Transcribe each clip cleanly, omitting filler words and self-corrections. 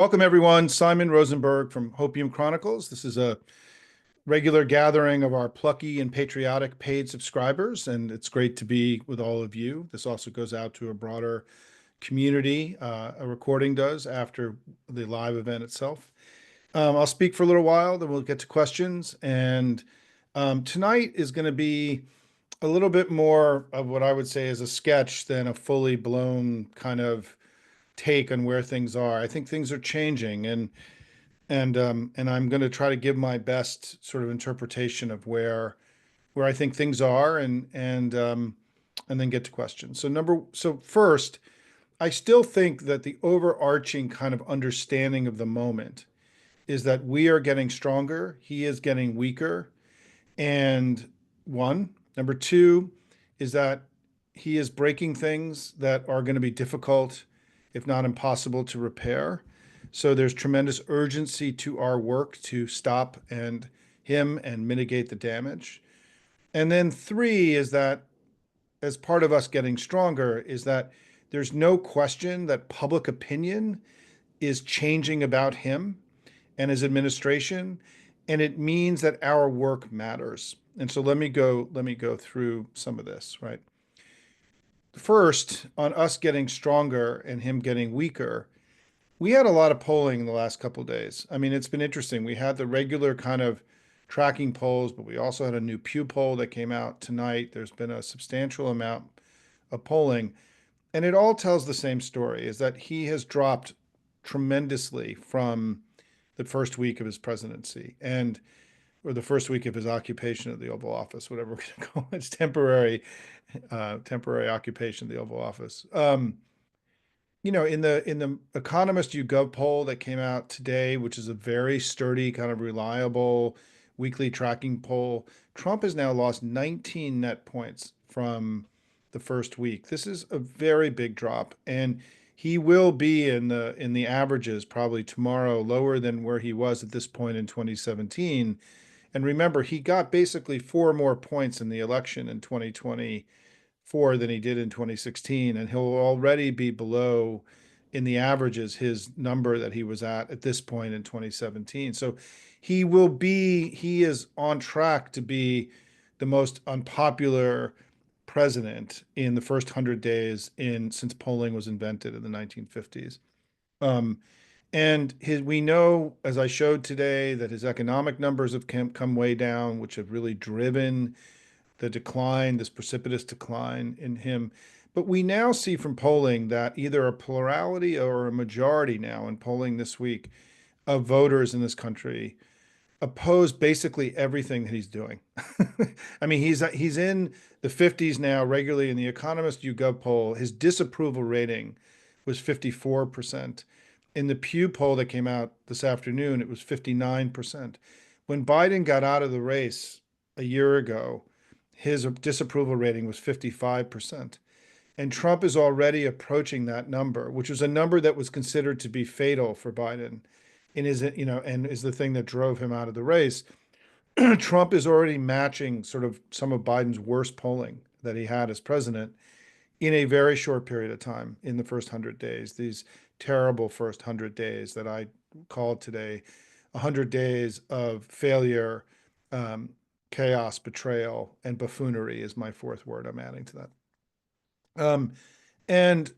Welcome, everyone. Simon Rosenberg from Hopium Chronicles. This is a regular gathering of our plucky and patriotic paid subscribers, and it's great to be with all of you. This also goes out to a broader community. A recording does after the live event itself. I'll speak for a little while, then we'll get to questions. And tonight is going to be a little bit more of what I would say is a sketch than a fully blown kind of take on where things are. I think things are changing, and I'm going to try to give my best sort of interpretation of where I think things are, and then get to questions. So first, I still think that the overarching kind of understanding of the moment is that we are getting stronger, he is getting weaker, and one. Number two is that he is breaking things that are going to be difficult, if not impossible, to repair. So there's tremendous urgency to our work to stop him and mitigate the damage. And then three is that as part of us getting stronger is that there's no question that public opinion is changing about him and his administration, and it means that our work matters. And so let me go through some of this, right? First, on us getting stronger and him getting weaker, we had a lot of polling in the last couple of days. I mean, it's been interesting. We had the regular kind of tracking polls, but we also had a new Pew poll that came out tonight. There's been a substantial amount of polling, and it all tells the same story, is that he has dropped tremendously from the first week of his presidency and or the first week of his occupation of the Oval Office, whatever we're going to call it. It's temporary occupation of the Oval Office. In the Economist YouGov poll that came out today, which is a very sturdy, kind of reliable weekly tracking poll, Trump has now lost 19 net points from the first week. This is a very big drop, and he will be in the averages probably tomorrow, lower than where he was at this point in 2017. And remember, he got basically four more points in the election in 2024 than he did in 2016, and he'll already be below in the averages his number that he was at this point in 2017. So he is on track to be the most unpopular president in the first 100 days since polling was invented in the 1950s. Um, and we know, as I showed today, that his economic numbers have come way down, which have really driven the decline, this precipitous decline in him. But we now see from polling that either a plurality or a majority now in polling this week of voters in this country oppose basically everything that he's doing. I mean, he's in the 50s now regularly in the Economist YouGov poll. His disapproval rating was 54%. In the Pew poll that came out this afternoon, it was 59%. When Biden got out of the race a year ago, his disapproval rating was 55%. And Trump is already approaching that number, which was a number that was considered to be fatal for Biden and is the thing that drove him out of the race. Trump is already matching sort of some of Biden's worst polling that he had as president in a very short period of time in the first 100 days, these terrible first 100 days that I called today 100 days of failure, chaos, betrayal, and buffoonery is my fourth word I'm adding to that. And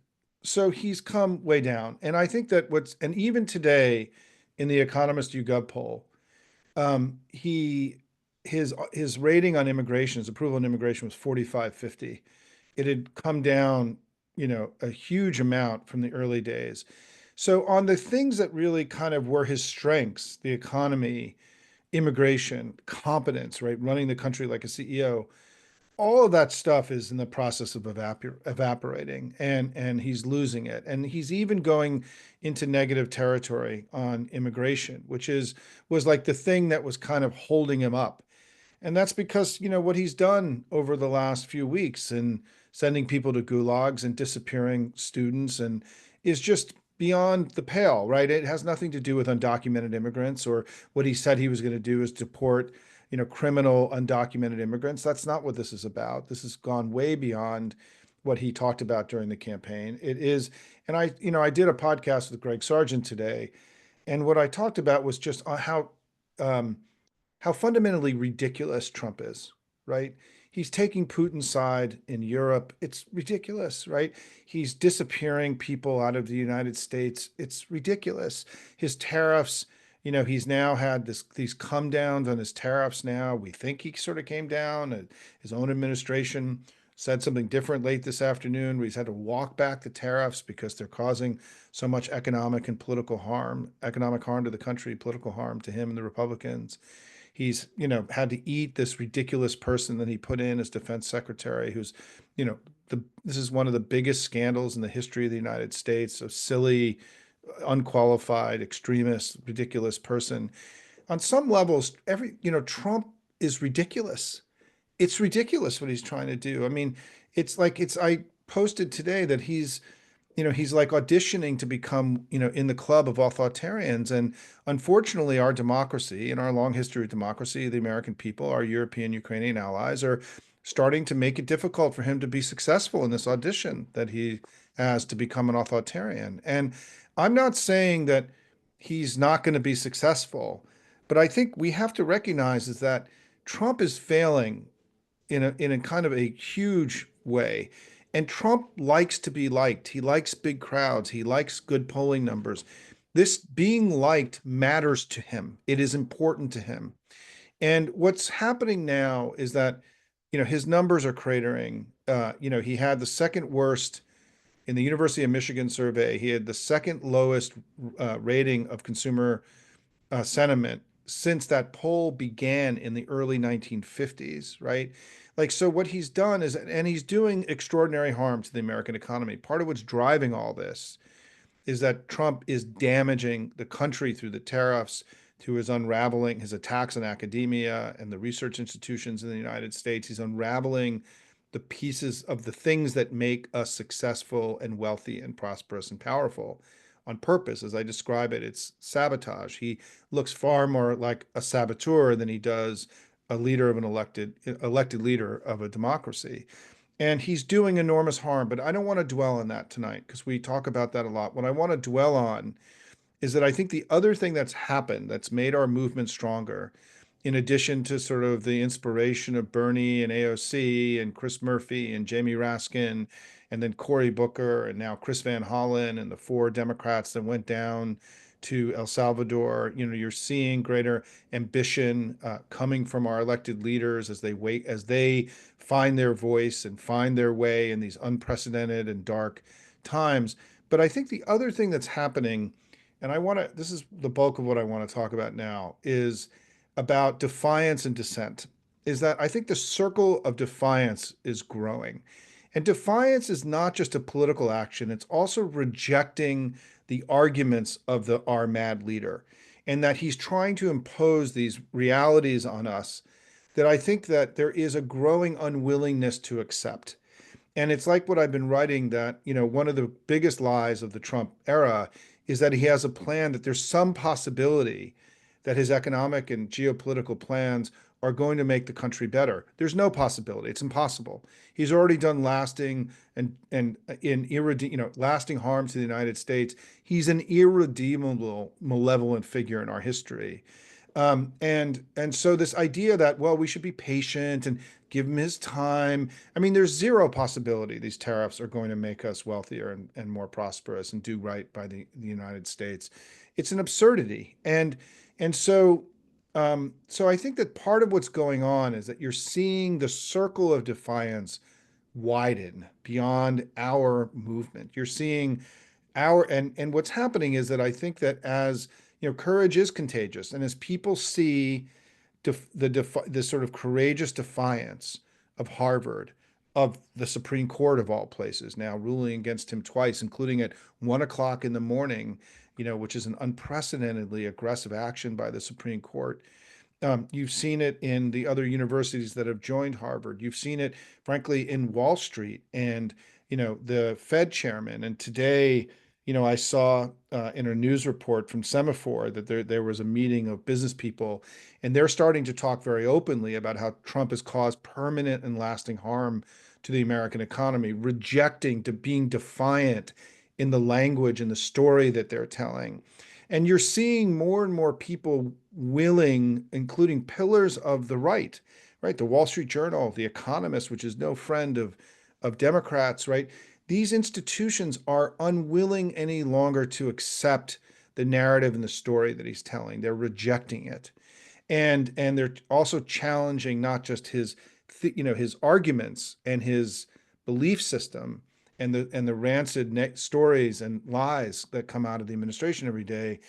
so he's come way down. And I think that and even today in the Economist YouGov poll, his rating on immigration, his approval on immigration was 45-50. It had come down, a huge amount from the early days. So on the things that really kind of were his strengths, the economy, immigration, competence, right, running the country like a CEO, all of that stuff is in the process of evaporating, and he's losing it. And he's even going into negative territory on immigration, which was like the thing that was kind of holding him up. And that's because, what he's done over the last few weeks and sending people to gulags and disappearing students and is just beyond the pale, right? It has nothing to do with undocumented immigrants, or what he said he was going to do is deport, criminal undocumented immigrants. That's not what this is about. This has gone way beyond what he talked about during the campaign. It is, and I did a podcast with Greg Sargent today, And what I talked about was just um, how fundamentally ridiculous Trump is, right? He's taking Putin's side in Europe. It's ridiculous, right? He's disappearing people out of the United States. It's ridiculous. His tariffs, he's now had these come downs on his tariffs now. We think he sort of came down. His own administration said something different late this afternoon, where he's had to walk back the tariffs because they're causing so much economic and political harm, economic harm to the country, political harm to him and the Republicans. He's, had to eat this ridiculous person that he put in as defense secretary, who's, you know, this is one of the biggest scandals in the history of the United States. A silly, unqualified, extremist, ridiculous person. On some levels, Trump is ridiculous. It's ridiculous what he's trying to do. I mean, I posted today that he's like auditioning to become, in the club of authoritarians. And unfortunately, our democracy, in our long history of democracy, the American people, our European, Ukrainian allies are starting to make it difficult for him to be successful in this audition that he has to become an authoritarian. And I'm not saying that he's not going to be successful, but I think we have to recognize is that Trump is failing in a kind of a huge way. And Trump likes to be liked. He likes big crowds. He likes good polling numbers. This being liked matters to him. It is important to him. And what's happening now is that, his numbers are cratering. He had the second worst in the University of Michigan survey. He had the second lowest rating of consumer sentiment since that poll began in the early 1950s, right? Like, so what he's done is, and he's doing extraordinary harm to the American economy. Part of what's driving all this is that Trump is damaging the country through the tariffs, through his unraveling, his attacks on academia and the research institutions in the United States. He's unraveling the pieces of the things that make us successful and wealthy and prosperous and powerful on purpose. As I describe it, it's sabotage. He looks far more like a saboteur than he does a leader of an elected leader of a democracy. And he's doing enormous harm, but I don't want to dwell on that tonight because we talk about that a lot. What I want to dwell on is that I think the other thing that's happened that's made our movement stronger, in addition to sort of the inspiration of Bernie and AOC and Chris Murphy and Jamie Raskin, and then Cory Booker, and now Chris Van Hollen and the four Democrats that went down to El Salvador. You're seeing greater ambition coming from our elected leaders as they find their voice and find their way in these unprecedented and dark times. But I think the other thing that's happening, and this is the bulk of what I want to talk about now, is about defiance and dissent. Is that I think the circle of defiance is growing. And defiance is not just a political action, it's also rejecting the arguments of our mad leader, and that he's trying to impose these realities on us that I think that there is a growing unwillingness to accept. And it's like what I've been writing, that, one of the biggest lies of the Trump era is that he has a plan, that there's some possibility that his economic and geopolitical plans are going to make the country better. There's no possibility. It's impossible. He's already done lasting and lasting harm to the United States. He's an irredeemable, malevolent figure in our history. And so this idea that, well, we should be patient and give him his time. I mean, there's zero possibility these tariffs are going to make us wealthier and more prosperous and do right by the United States. It's an absurdity. And so I think that part of what's going on is that you're seeing the circle of defiance widen beyond our movement. You're seeing and what's happening is that I think that as courage is contagious, and as people see the sort of courageous defiance of Harvard, of the Supreme Court of all places, now ruling against him twice, including at 1 o'clock in the morning, which is an unprecedentedly aggressive action by the Supreme Court. You've seen it in the other universities that have joined Harvard. You've seen it, frankly, in Wall Street and, the Fed chairman. And today, I saw in a news report from Semaphore that there was a meeting of business people, and they're starting to talk very openly about how Trump has caused permanent and lasting harm to the American economy, rejecting, to being defiant in the language and the story that they're telling. And you're seeing more and more people willing, including pillars of the right? The Wall Street Journal, The Economist, which is no friend of Democrats, right? These institutions are unwilling any longer to accept the narrative and the story that he's telling. They're rejecting it. And they're also challenging not just his arguments and his belief system and the rancid stories and lies that come out of the administration every day,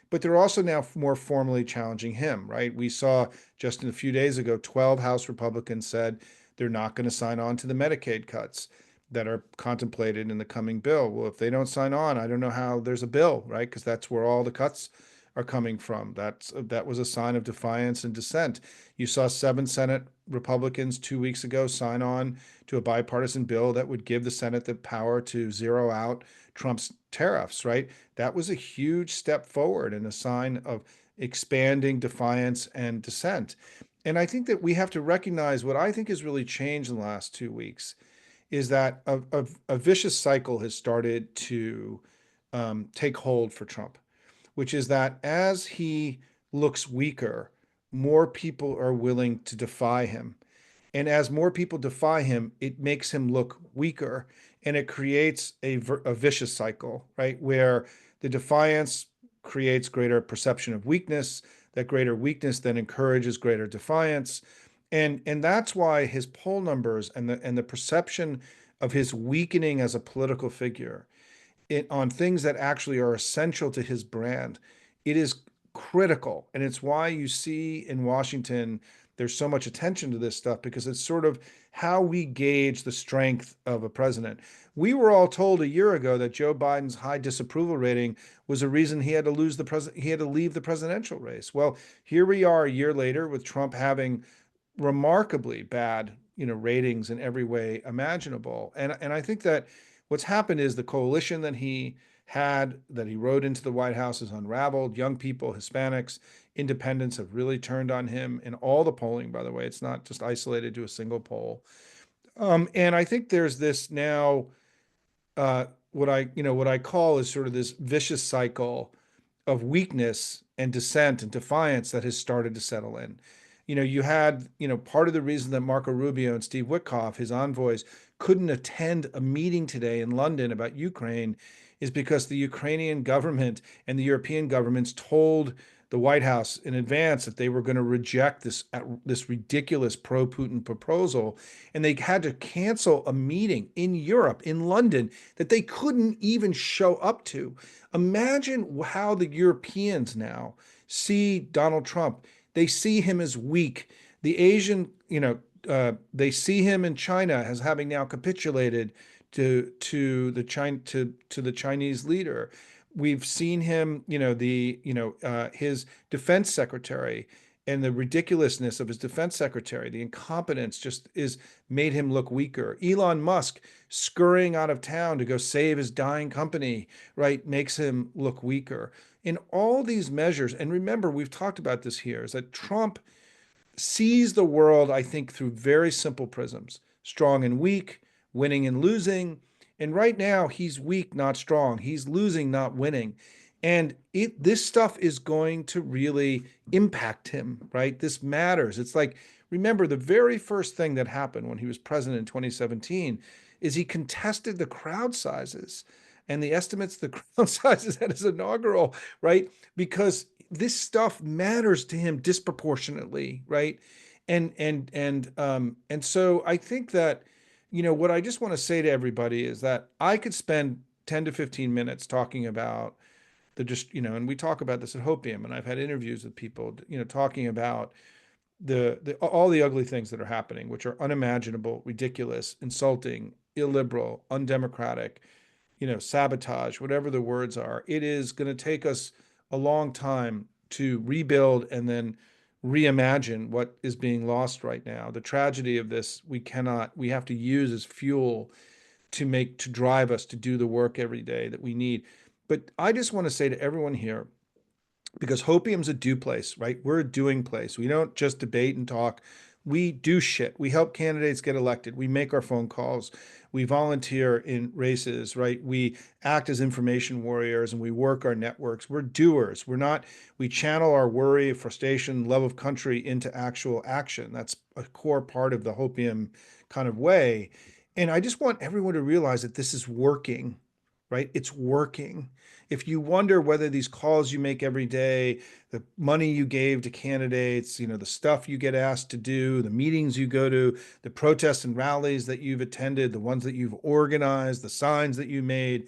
but they're also now more formally challenging him, right? We saw just a few days ago, 12 House Republicans said they're not going to sign on to the Medicaid cuts that are contemplated in the coming bill. Well, if they don't sign on, I don't know how there's a bill, right? Because that's where all the cuts are coming from. That was a sign of defiance and dissent. You saw 7 Senate Republicans 2 weeks ago sign on to a bipartisan bill that would give the Senate the power to zero out Trump's tariffs, right? That was a huge step forward and a sign of expanding defiance and dissent. And I think that we have to recognize what I think has really changed in the last 2 weeks is that a vicious cycle has started to take hold for Trump, which is that as he looks weaker, more people are willing to defy him. And as more people defy him, it makes him look weaker and it creates a vicious cycle, right? Where the defiance creates greater perception of weakness, that greater weakness then encourages greater defiance. And that's why his poll numbers and the perception of his weakening as a political figure on things that actually are essential to his brand. It is critical. And it's why you see in Washington, there's so much attention to this stuff because it's sort of how we gauge the strength of a president. We were all told a year ago that Joe Biden's high disapproval rating was a reason he had to he had to leave the presidential race. Well, here we are a year later with Trump having remarkably bad, ratings in every way imaginable. And I think that what's happened is the coalition that he rode into the White House has unraveled. Young people, Hispanics, independents have really turned on him in all the polling, by the way. It's not just isolated to a single poll. And I think there's this now what I call is sort of this vicious cycle of weakness and dissent and defiance that has started to settle in. You had, part of the reason that Marco Rubio and Steve Witkoff, his envoys, couldn't attend a meeting today in London about Ukraine is because the Ukrainian government and the European governments told the White House in advance that they were going to reject this ridiculous pro-Putin proposal, and they had to cancel a meeting in Europe, in London, that they couldn't even show up to. Imagine how the Europeans now see Donald Trump. They see him as weak. The Asian, they see him in China as having now capitulated to the Chinese leader. We've seen him, his defense secretary and the ridiculousness of his defense secretary, the incompetence just is made him look weaker. Elon Musk scurrying out of town to go save his dying company, right, makes him look weaker. In all these measures, and remember, we've talked about this here, is that Trump sees the world, I think, through very simple prisms: strong and weak, winning and losing. And right now, he's weak, not strong. He's losing, not winning. And this stuff is going to really impact him, right? This matters. It's like, remember, the very first thing that happened when he was president in 2017 is he contested the crowd sizes and the estimates the crowd sizes at his inaugural, right? Because this stuff matters to him disproportionately, right? And so I think that, what I just want to say to everybody is that I could spend 10 to 15 minutes talking about and we talk about this at Hopium, and I've had interviews with people, talking about all the ugly things that are happening, which are unimaginable, ridiculous, insulting, illiberal, undemocratic, sabotage, whatever the words are. It is going to take us a long time to rebuild and then reimagine what is being lost right now. The tragedy of this, we have to use as fuel to drive us to do the work every day that we need. But I just want to say to everyone here, because Hopium's a do place, right? We're a doing place. We don't just debate and talk. We do shit. We help candidates get elected. We make our phone calls. We volunteer in races, right? We act as information warriors and we work our networks. We're doers. We're not, we channel our worry, frustration, love of country into actual action. That's a core part of the Hopium kind of way. And I just want everyone to realize that this is working, right? It's working. If you wonder whether these calls you make every day, the money you gave to candidates, the stuff you get asked to do, the meetings you go to, the protests and rallies that you've attended, the ones that you've organized, the signs that you made,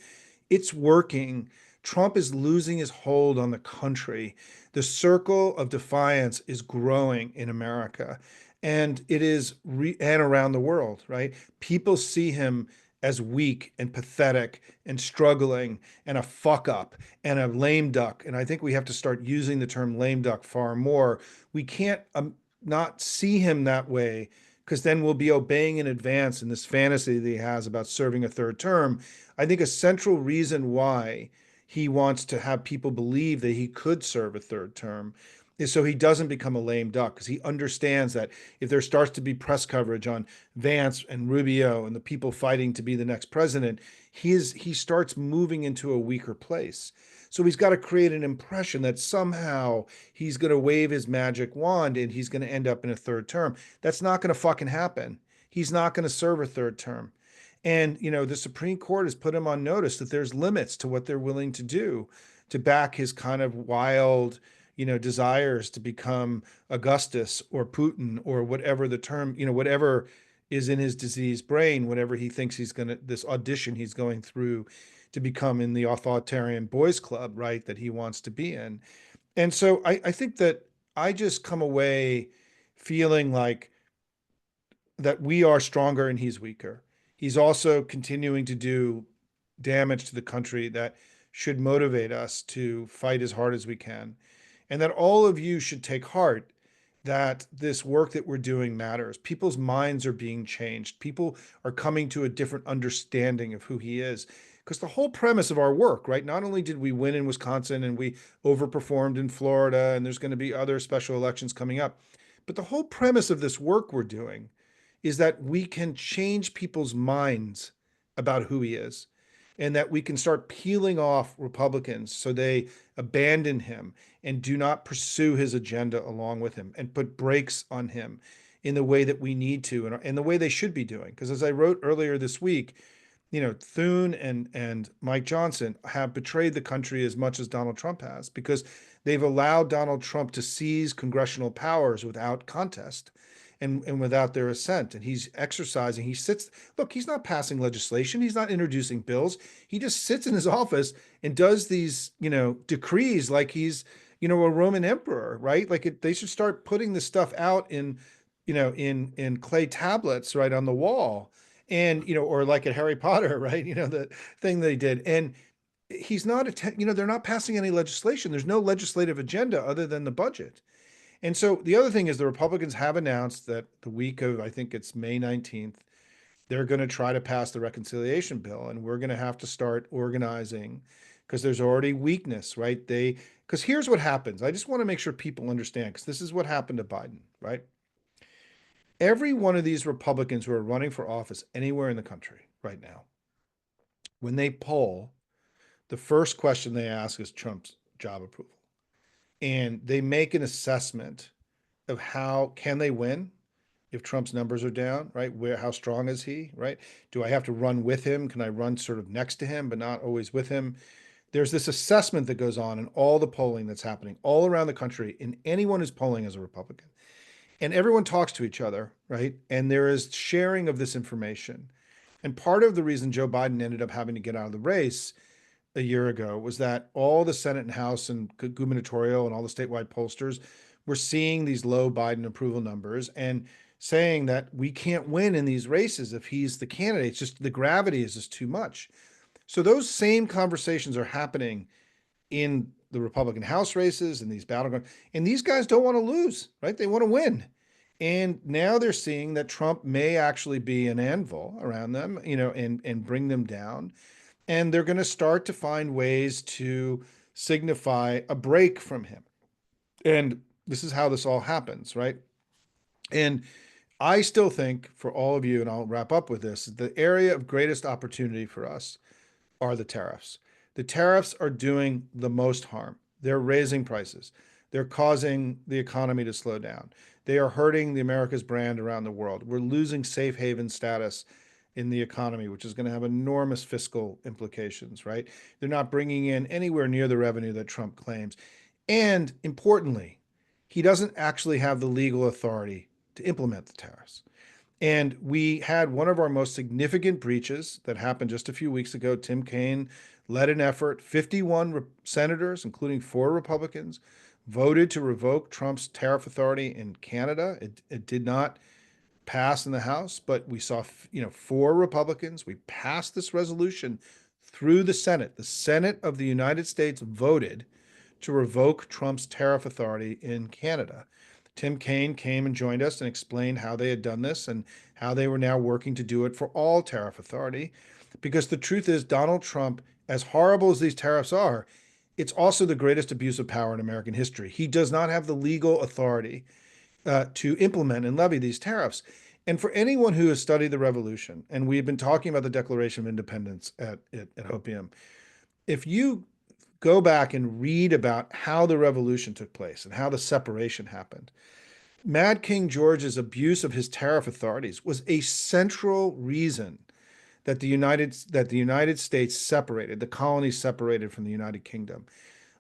it's working. Trump is losing his hold on the country. The circle of defiance is growing in America, and it is and around the world, right? People see him as weak and pathetic and struggling and a fuck up and a lame duck. And I think we have to start using the term lame duck far more. We can't not see him that way, because then we'll be obeying in advance in this fantasy that he has about serving a third term. I think a central reason why he wants to have people believe that he could serve a third term is so he doesn't become a lame duck, because he understands that if there starts to be press coverage on Vance and Rubio and the people fighting to be the next president, he starts moving into a weaker place. So he's got to create an impression that somehow he's going to wave his magic wand and he's going to end up in a third term. That's not going to fucking happen. He's not going to serve a third term. And, the Supreme Court has put him on notice that there's limits to what they're willing to do to back his kind of wild, desires to become Augustus or Putin or whatever the term, whatever is in his diseased brain, whatever he thinks this audition he's going through to become in the authoritarian boys club, right, that he wants to be in. And so I think that I just come away feeling like that we are stronger and he's weaker. He's also continuing to do damage to the country that should motivate us to fight as hard as we can. And that all of you should take heart that this work that we're doing matters. People's minds are being changed. People are coming to a different understanding of who he is. Because the whole premise of our work, right? Not only did we win in Wisconsin and we overperformed in Florida, and there's going to be other special elections coming up, but the whole premise of this work we're doing is that we can change people's minds about who he is, and that we can start peeling off Republicans so they abandon him and do not pursue his agenda along with him and put brakes on him in the way that we need to and the way they should be doing. Because as I wrote earlier this week, Thune and Mike Johnson have betrayed the country as much as Donald Trump has, because they've allowed Donald Trump to seize congressional powers without contest and without their assent. And he's exercising, he sits, look, he's not passing legislation, he's not introducing bills. He just sits in his office and does these, decrees like he's, a Roman emperor, right? Like they should start putting this stuff out in, in clay tablets, right, on the wall. And, or like at Harry Potter, right? The thing they did. And he's not, they're not passing any legislation. There's no legislative agenda other than the budget. And so the other thing is the Republicans have announced that the week of, I think it's May 19th, they're going to try to pass the reconciliation bill. And we're going to have to start organizing, because there's already weakness, right? Because here's what happens. I just want to make sure people understand, because this is what happened to Biden, right? Every one of these Republicans who are running for office anywhere in the country right now, when they poll, the first question they ask is Trump's job approval. And they make an assessment of how can they win if Trump's numbers are down, right? How strong is he, right? Do I have to run with him? Can I run sort of next to him, but not always with him? There's this assessment that goes on in all the polling that's happening all around the country, in anyone who's polling as a Republican. And everyone talks to each other, right? And there is sharing of this information. And part of the reason Joe Biden ended up having to get out of the race a year ago was that all the Senate and House and gubernatorial and all the statewide pollsters were seeing these low Biden approval numbers and saying that we can't win in these races if he's the candidate. It's just the gravity is just too much. So those same conversations are happening in the Republican House races and these battlegrounds. And these guys don't want to lose, right? They want to win. And now they're seeing that Trump may actually be an anvil around them, and bring them down. And they're going to start to find ways to signify a break from him. And this is how this all happens, right? And I still think for all of you, and I'll wrap up with this, the area of greatest opportunity for us are the tariffs. The tariffs are doing the most harm. They're raising prices. They're causing the economy to slow down. They are hurting the America's brand around the world. We're losing safe haven status in the economy, which is going to have enormous fiscal implications, right? They're not bringing in anywhere near the revenue that Trump claims. And importantly, he doesn't actually have the legal authority to implement the tariffs. And we had one of our most significant breaches that happened just a few weeks ago. Tim Kaine led an effort. 51 senators, including 4 Republicans, voted to revoke Trump's tariff authority in Canada. It did not pass in the House, but we saw, 4 Republicans. We passed this resolution through the Senate. The Senate of the United States voted to revoke Trump's tariff authority in Canada. Tim Kaine came and joined us and explained how they had done this and how they were now working to do it for all tariff authority. Because the truth is, Donald Trump, as horrible as these tariffs are, it's also the greatest abuse of power in American history. He does not have the legal authority to implement and levy these tariffs. And for anyone who has studied the revolution, and we've been talking about the Declaration of Independence at Hopium, if you go back and read about how the revolution took place and how the separation happened, Mad King George's abuse of his tariff authorities was a central reason that the United States separated, the colonies separated from the United Kingdom.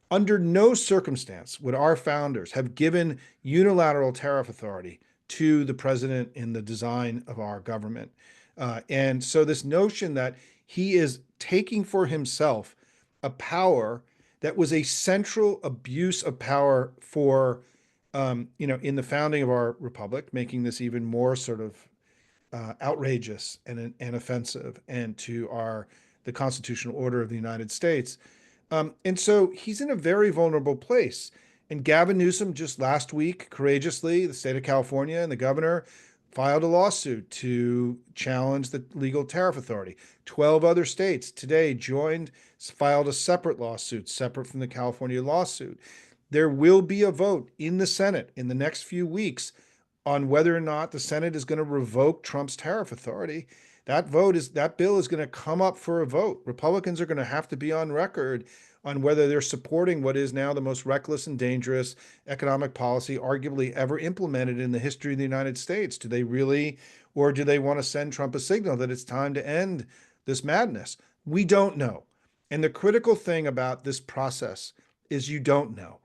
Under no circumstance would our founders have given unilateral tariff authority to the president in the design of our government. And so, this notion that he is taking for himself a power that was a central abuse of power for, in the founding of our republic, making this even more sort of outrageous and offensive, and to the constitutional order of the United States. And so he's in a very vulnerable place. And Gavin Newsom just last week, courageously, the state of California and the governor filed a lawsuit to challenge the legal tariff authority. 12 other states today filed a separate lawsuit, separate from the California lawsuit. There will be a vote in the Senate in the next few weeks on whether or not the Senate is going to revoke Trump's tariff authority. That bill is going to come up for a vote. Republicans are going to have to be on record on whether they're supporting what is now the most reckless and dangerous economic policy arguably ever implemented in the history of the United States. Do they really, or do they want to send Trump a signal that it's time to end this madness? We don't know. And the critical thing about this process is you don't know.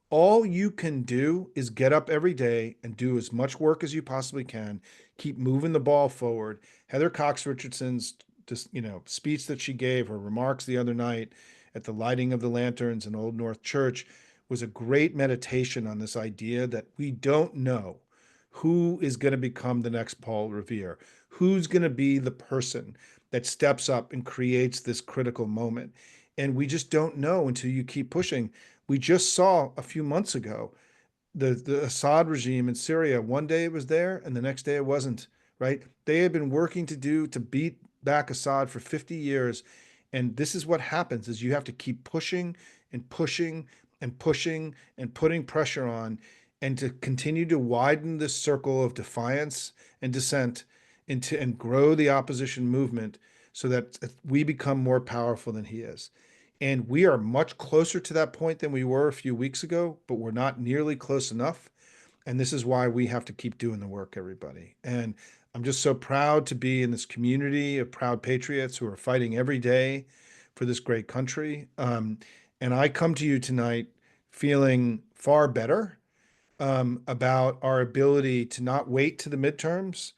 All you can do is get up every day and do as much work as you possibly can, keep moving the ball forward. Heather Cox Richardson's speech that she gave, her remarks the other night at the lighting of the lanterns in Old North Church, was a great meditation on this idea that we don't know who is going to become the next Paul Revere, who's going to be the person that steps up and creates this critical moment. And we just don't know until you keep pushing. We just saw a few months ago the Assad regime in Syria. One day it was there, and the next day it wasn't. Right? They had been working to beat back Assad for 50 years, and this is what happens: is you have to keep pushing and pushing and pushing and putting pressure on, and to continue to widen this circle of defiance and dissent and grow the opposition movement so that we become more powerful than he is. And we are much closer to that point than we were a few weeks ago, but we're not nearly close enough. And this is why we have to keep doing the work, everybody. And I'm just so proud to be in this community of proud patriots who are fighting every day for this great country. And I come to you tonight feeling far better about our ability to not wait to the midterms,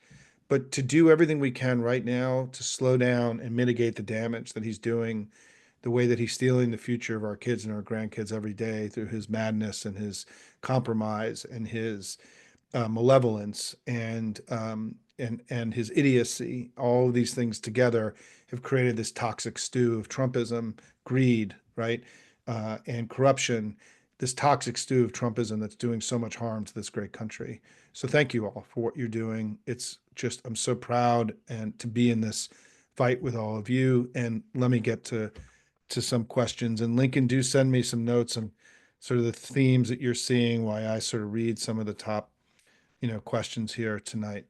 but to do everything we can right now to slow down and mitigate the damage that he's doing, the way that he's stealing the future of our kids and our grandkids every day through his madness and his compromise and his malevolence and his idiocy. All of these things together have created this toxic stew of Trumpism, greed, right, and corruption. This toxic stew of Trumpism that's doing so much harm to this great country. So thank you all for what you're doing. It's just, I'm so proud and to be in this fight with all of you. And let me get to some questions. And Lincoln, do send me some notes on sort of the themes that you're seeing, why I sort of read some of the top questions here tonight.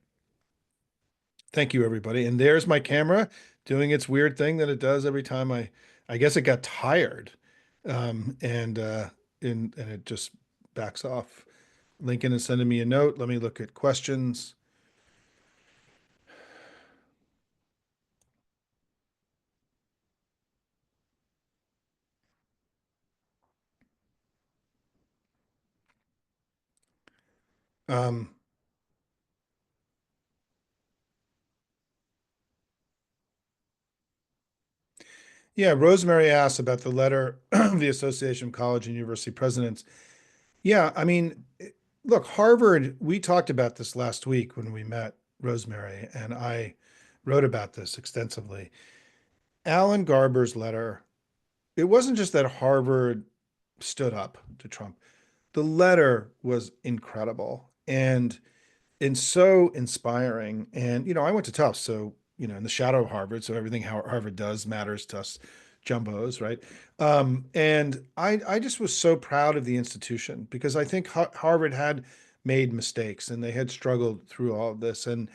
Thank you, everybody. And there's my camera doing its weird thing that it does every time I guess it got tired. And and it just backs off. Lincoln is sending me a note. Let me look at questions. Um, yeah, Rosemary asked about the letter of the Association of College and University Presidents. Yeah, I mean, look, Harvard, we talked about this last week when we met, Rosemary, and I wrote about this extensively. Alan Garber's letter, it wasn't just that Harvard stood up to Trump. The letter was incredible and so inspiring. And, I went to Tufts, so, in the shadow of Harvard, so everything Harvard does matters to us jumbos, right? And I just was so proud of the institution because I think Harvard had made mistakes and they had struggled through all of this. And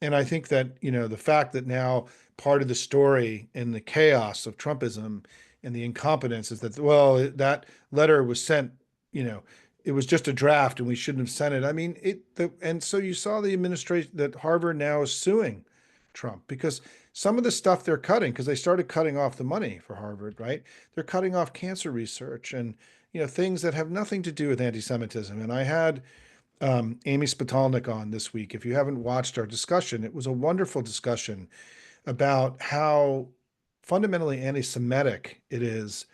I think that, the fact that now part of the story in the chaos of Trumpism and the incompetence is that, well, that letter was sent, you know, it was just a draft and we shouldn't have sent it. I mean, and so you saw the administration that Harvard now is suing Trump because some of the stuff they're cutting, because they started cutting off the money for Harvard, right? They're cutting off cancer research and, things that have nothing to do with anti-Semitism. And I had Amy Spitalnik on this week. If you haven't watched our discussion, it was a wonderful discussion about how fundamentally anti-Semitic it is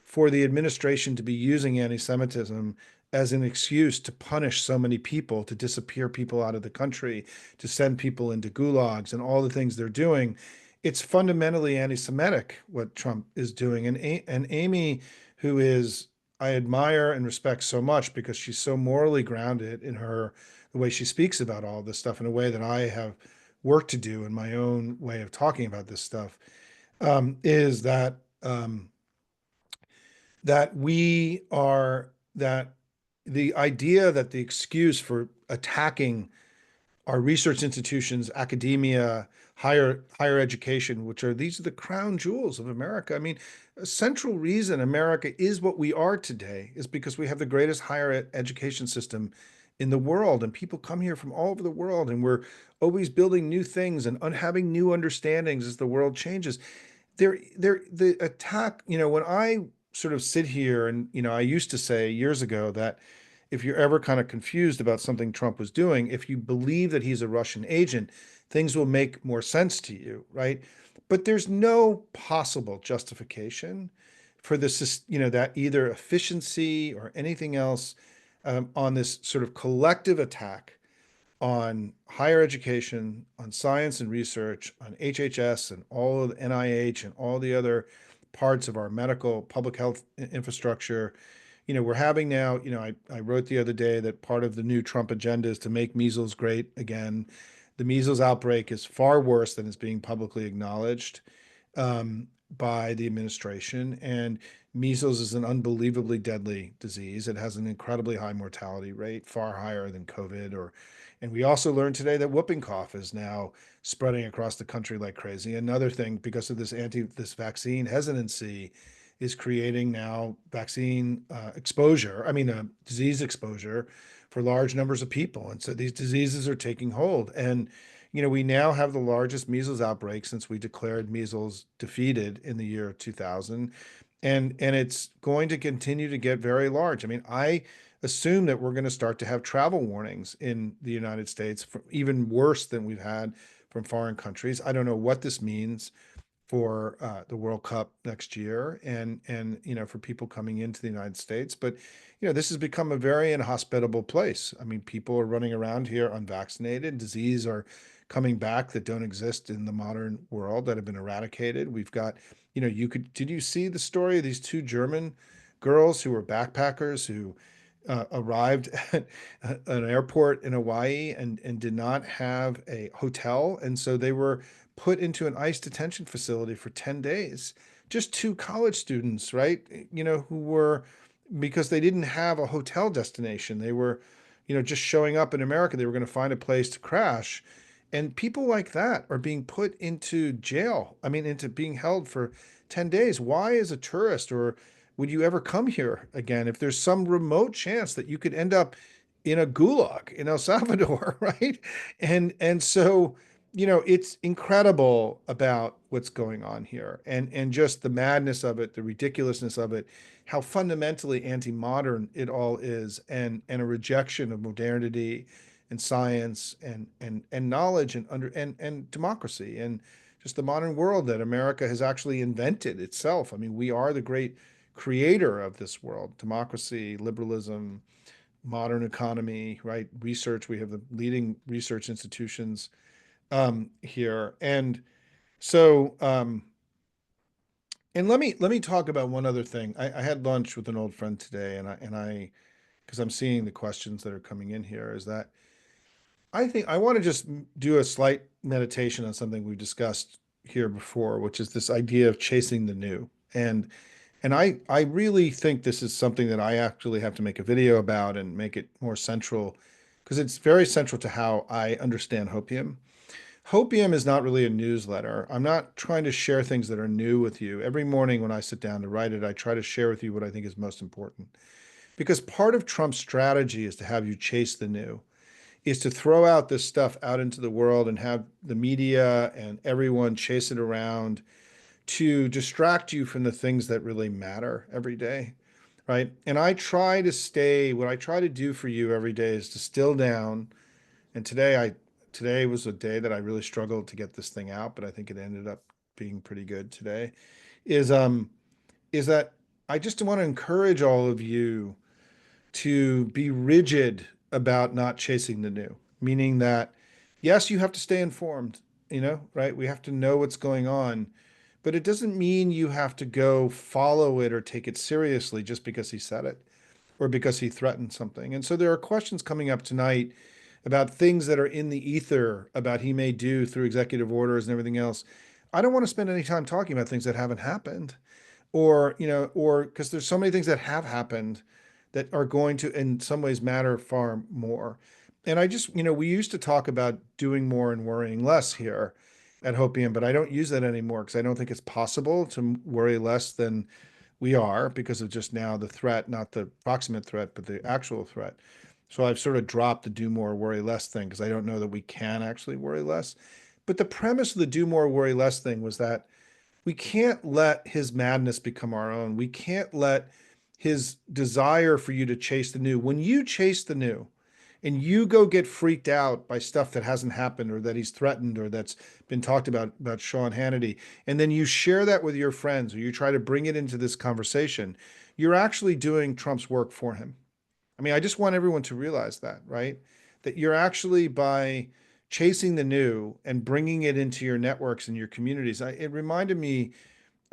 for the administration to be using anti-Semitism as an excuse to punish so many people, to disappear people out of the country, to send people into gulags and all the things they're doing. It's fundamentally anti-Semitic what Trump is doing. And Amy, who is I admire and respect so much because she's so morally grounded in the way she speaks about all this stuff in a way that I have work to do in my own way of talking about this stuff, is that we are that the idea that the excuse for attacking our research institutions, academia, higher education, which are these are the crown jewels of America. I mean, a central reason America is what we are today is because we have the greatest higher education system in the world, and people come here from all over the world, and we're always building new things and having new understandings as the world changes. The attack, when I sort of sit here and, I used to say years ago that if you're ever kind of confused about something Trump was doing, if you believe that he's a Russian agent, things will make more sense to you, right? But there's no possible justification for this, that either efficiency or anything else on this sort of collective attack on higher education, on science and research, on HHS and all of the NIH and all the other parts of our medical public health infrastructure. We're having now, I wrote the other day that part of the new Trump agenda is to make measles great again. The measles outbreak is far worse than is being publicly acknowledged by the administration. And measles is an unbelievably deadly disease. It has an incredibly high mortality rate, far higher than COVID. And we also learned today that whooping cough is now spreading across the country like crazy. Another thing, because of this vaccine hesitancy, is creating now vaccine exposure. I mean, disease exposure for large numbers of people, and so these diseases are taking hold. And we now have the largest measles outbreak since we declared measles defeated in the year 2000, and it's going to continue to get very large. I mean, I assume that we're going to start to have travel warnings in the United States, even worse than we've had from foreign countries. I don't know what this means for the World Cup next year, and for people coming into the United States. But this has become a very inhospitable place. I mean, people are running around here unvaccinated. Disease are coming back that don't exist in the modern world that have been eradicated. We've got, did you see the story of these two German girls who were backpackers who arrived at an airport in Hawaii and did not have a hotel, and so they were put into an ICE detention facility for 10 days. Just two college students, right? Who were, because they didn't have a hotel destination. They were just showing up in America. They were going to find a place to crash. And people like that are being put into jail. I mean, into being held for 10 days. Why, as a tourist, or would you ever come here again if there's some remote chance that you could end up in a gulag in El Salvador, right? And so, it's incredible about what's going on here, and just the madness of it, the ridiculousness of it, how fundamentally anti-modern it all is, and a rejection of modernity and science and knowledge and democracy and just the modern world that America has actually invented itself. I mean, we are the great creator of this world: democracy, liberalism, modern economy, right? Research. We have the leading research institutions here, and so and let me talk about one other thing. I had lunch with an old friend today, and I because I'm seeing the questions that are coming in here, is that I think I want to just do a slight meditation on something we've discussed here before, which is this idea of chasing the new. And I really think this is something that I actually have to make a video about and make it more central, because it's very central to how I understand Hopium. Hopium is not really a newsletter. I'm not trying to share things that are new with you. Every morning when I sit down to write it, I try to share with you what I think is most important. Because part of Trump's strategy is to have you chase the new, is to throw out this stuff out into the world and have the media and everyone chase it around to distract you from the things that really matter every day, right? And what I try to do for you every day is to still down. And today was a day that I really struggled to get this thing out, but I think it ended up being pretty good today. Is is that I just want to encourage all of you to be rigid about not chasing the new, meaning that, yes, you have to stay informed, right? We have to know what's going on, but it doesn't mean you have to go follow it or take it seriously just because he said it or because he threatened something. And so there are questions coming up tonight about things that are in the ether about he may do through executive orders and everything else. I don't want to spend any time talking about things that haven't happened, or because there's so many things that have happened that are going to, in some ways, matter far more. And I just, we used to talk about doing more and worrying less here at Hopium, but I don't use that anymore because I don't think it's possible to worry less than we are because of just now the threat, not the proximate threat, but the actual threat. So I've sort of dropped the do more, worry less thing because I don't know that we can actually worry less. But the premise of the do more, worry less thing was that we can't let his madness become our own. We can't let his desire for you to chase the new. When you chase the new and you go get freaked out by stuff that hasn't happened or that he's threatened or that's been talked about Sean Hannity, and then you share that with your friends or you try to bring it into this conversation, you're actually doing Trump's work for him. I mean, I just want everyone to realize that, right? That you're actually, by chasing the new and bringing it into your networks and your communities. It reminded me,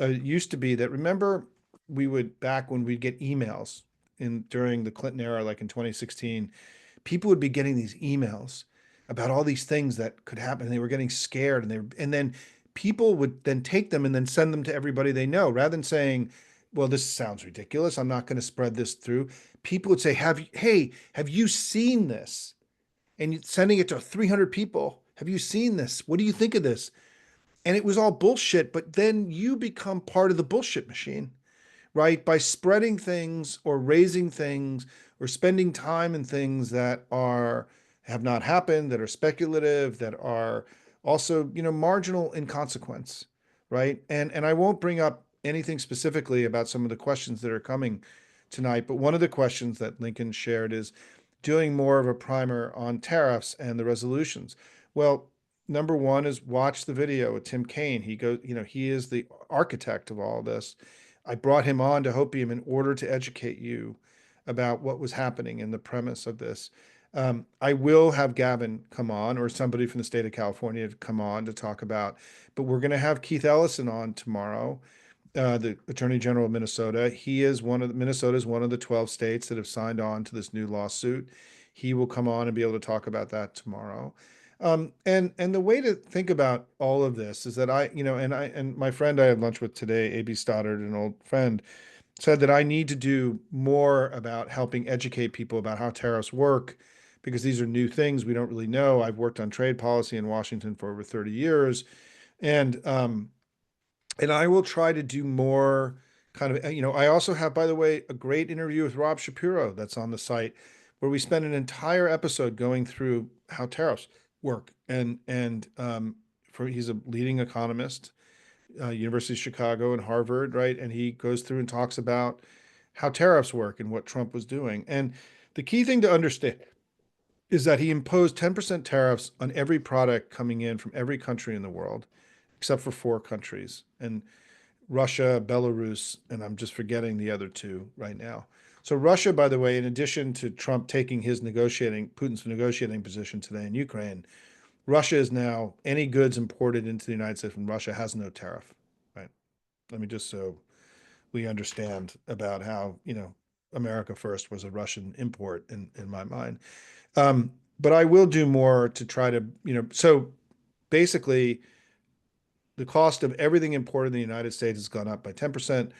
it used to be that, remember, we would, back when we'd get emails in during the Clinton era, like in 2016, people would be getting these emails about all these things that could happen. And they were getting scared, and then people would then take them and then send them to everybody they know, rather than saying, well, this sounds ridiculous, I'm not going to spread this through. People would say, hey, have you seen this? And sending it to 300 people. Have you seen this? What do you think of this? And it was all bullshit, but then you become part of the bullshit machine, right? By spreading things or raising things or spending time in things that are have not happened, that are speculative, that are also, marginal in consequence, right? And I won't bring up anything specifically about some of the questions that are coming tonight, but one of the questions that Lincoln shared is doing more of a primer on tariffs and the resolutions. Well, number one is watch the video with Tim Kaine. He is the architect of all this. I brought him on to Hopium in order to educate you about what was happening and the premise of this. I will have Gavin come on, or somebody from the state of California to come on to talk about, but we're going to have Keith Ellison on tomorrow, the Attorney General of Minnesota. Minnesota is one of the 12 states that have signed on to this new lawsuit. He will come on and be able to talk about that tomorrow. And the way to think about all of this is that and my friend I had lunch with today, A.B. Stoddard, an old friend, said that I need to do more about helping educate people about how tariffs work, because these are new things we don't really know. I've worked on trade policy in Washington for over 30 years, and I will try to do more kind of, I also have, by the way, a great interview with Rob Shapiro that's on the site where we spend an entire episode going through how tariffs work. He's a leading economist, University of Chicago and Harvard, right? And he goes through and talks about how tariffs work and what Trump was doing. And the key thing to understand is that he imposed 10% tariffs on every product coming in from every country in the world, except for four countries. And Russia, Belarus, and I'm just forgetting the other two right now. So Russia, by the way, in addition to Trump taking Putin's negotiating position today in Ukraine, Russia is now any goods imported into the United States from Russia has no tariff, right? Let me just so we understand about how, America First was a Russian import in my mind. But I will do more to try to, so basically the cost of everything imported in the United States has gone up by 10%.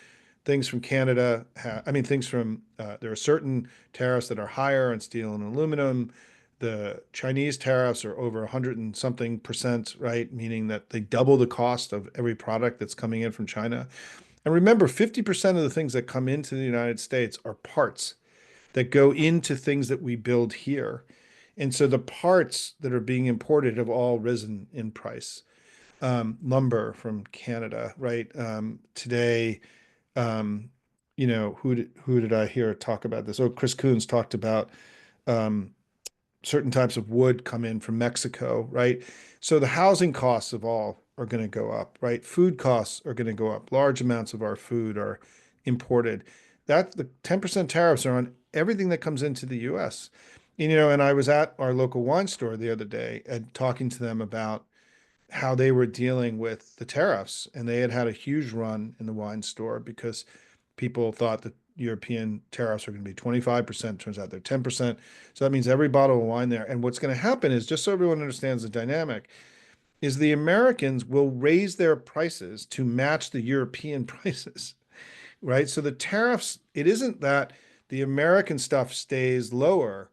Things from Canada, there are certain tariffs that are higher on steel and aluminum. The Chinese tariffs are over 100 and something percent, right? Meaning that they double the cost of every product that's coming in from China. And remember, 50% of the things that come into the United States are parts that go into things that we build here. And so the parts that are being imported have all risen in price. Lumber from Canada, right? Today, um, who did I hear talk about this? Oh, Chris Coons talked about um, certain types of wood come in from Mexico, right? So the housing costs of all are going to go up, right? Food costs are going to go up. Large amounts of our food are imported. That the 10% tariffs are on everything that comes into the US. And I was at our local wine store the other day and talking to them about how they were dealing with the tariffs, and they had a huge run in the wine store because people thought that European tariffs are going to be 25%. Turns out they're 10%. So that means every bottle of wine there. And what's going to happen is, just so everyone understands the dynamic, is the Americans will raise their prices to match the European prices, right? So the tariffs, it isn't that the American stuff stays lower,